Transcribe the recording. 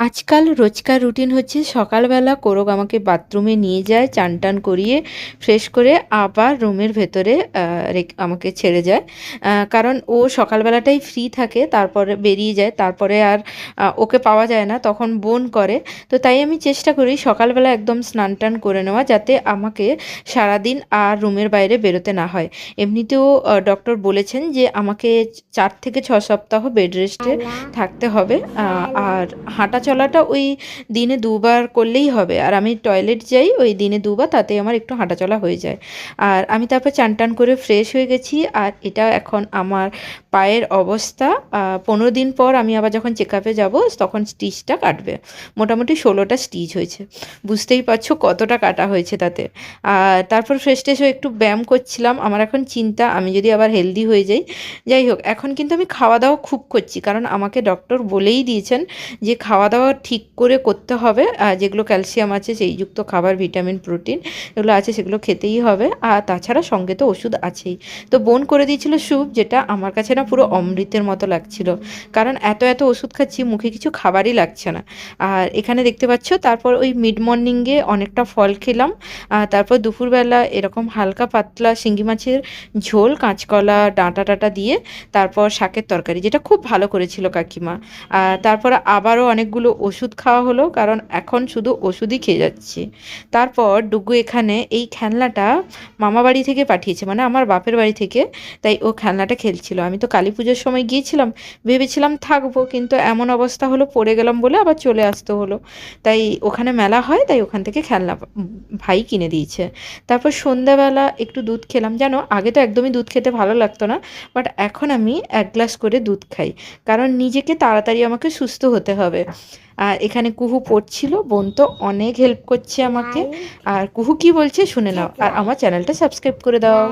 আজকাল রোজকার রুটিন হচ্ছে সকালবেলা কোরক আমাকে বাথরুমে নিয়ে যায়, চান টান করিয়ে ফ্রেশ করে আবার রুমের ভেতরে আমাকে ছেড়ে যায়। কারণ ও সকালবেলাটাই ফ্রি থাকে, তারপরে বেরিয়ে যায়, তারপরে আর ওকে পাওয়া যায় না, তখন বোন করে। তো তাই আমি চেষ্টা করি সকালবেলা একদম স্নান টান করে নেওয়া, যাতে আমাকে সারাদিন আর রুমের বাইরে বেরোতে না হয়। এমনিতেও ডক্টর বলেছেন যে আমাকে 4 থেকে 6 সপ্তাহ বেড রেস্টে থাকতে হবে। আর হাঁটা চলাটা ওই দিনে দুবার করলেই হবে, আর আমি টয়লেট যাই ওই দিনে দুবার, তাতে আমার একটু হাঁটা চলা হয়ে যায়। আর আমি তারপর চান টান করে ফ্রেশ হয়ে গেছি, আর এটা এখন আমার পায়ের অবস্থা। 15 দিন পর আমি আবার যখন চেক আপে যাবো তখন স্টিচটা কাটবে। মোটামুটি 16টা স্টিচ হয়েছে, বুঝতেই পারছো কতটা কাটা হয়েছে তাতে। আর তারপর ফ্রেশ ট্রেশ হয়ে একটু ব্যায়াম করছিলাম। আমার এখন চিন্তা আমি যদি আবার হেলদি হয়ে যাই। যাই হোক, এখন কিন্তু আমি খাওয়া দাওয়া খুব করছি, কারণ আমাকে ডক্টর বলেই দিয়েছেন যে খাওয়া দাওয়া ঠিক করে করতে হবে। যেগুলো ক্যালসিয়াম আছে সেইযুক্ত খাবার, ভিটামিন, প্রোটিন এগুলো আছে সেগুলো খেতেই হবে। আর তাছাড়া সঙ্গে তো ওষুধ আছেই। তো বোন করে দিয়েছিল স্যুপ, যেটা আমার কাছে না পুরো অমৃতের মতো লাগছিল, কারণ এত এত ওষুধ খাচ্ছি মুখে কিছু খাবারই লাগছে না। আর এখানে দেখতে পাচ্ছ, তারপর ওই মিড মর্নিংয়ে অনেকটা ফল খেলাম। তারপর দুপুরবেলা এরকম হালকা পাতলা শিঙ্গি মাছের ঝোল, কাঁচকলা ডাঁটা টাটা দিয়ে, তারপর শাকের তরকারি, যেটা খুব ভালো করেছিল কাকিমা। তারপর আবারও অনেকগুলো ওষুধ খাওয়া হলো, কারণ এখন শুধু ওষুধই খেয়ে যাচ্ছি। তারপর ডুগু এখানে এই খেলনাটা মামা বাড়ি থেকে পাঠিয়েছে, মানে আমার বাপের বাড়ি থেকে। তাই ও খেলনাটা খেলছিল। আমি তো কালী পুজোর সময় গিয়েছিলাম, ভেবেছিলাম থাকবো, কিন্তু এমন অবস্থা হলো পড়ে গেলাম বলে আবার চলে আসতে হলো। তাই ওখানে মেলা হয়, তাই ওখান থেকে খেলনা ভাই কিনে দিয়েছে। তারপর সন্ধ্যাবেলা একটু দুধ খেলাম। জানো, আগে তো একদমই দুধ খেতে ভালো লাগতো না, বাট এখন আমি 1 গ্লাস করে দুধ খাই, কারণ নিজেকে তাড়াতাড়ি আমাকে সুস্থ হতে হবে। আর এখানে কুহু পড়ছিল, বোন তো অনেক হেল্প করছে আমাকে। আর কুহু কি বলছে শুনে নাও, আর আমার চ্যানেলটা সাবস্ক্রাইব করে দাও।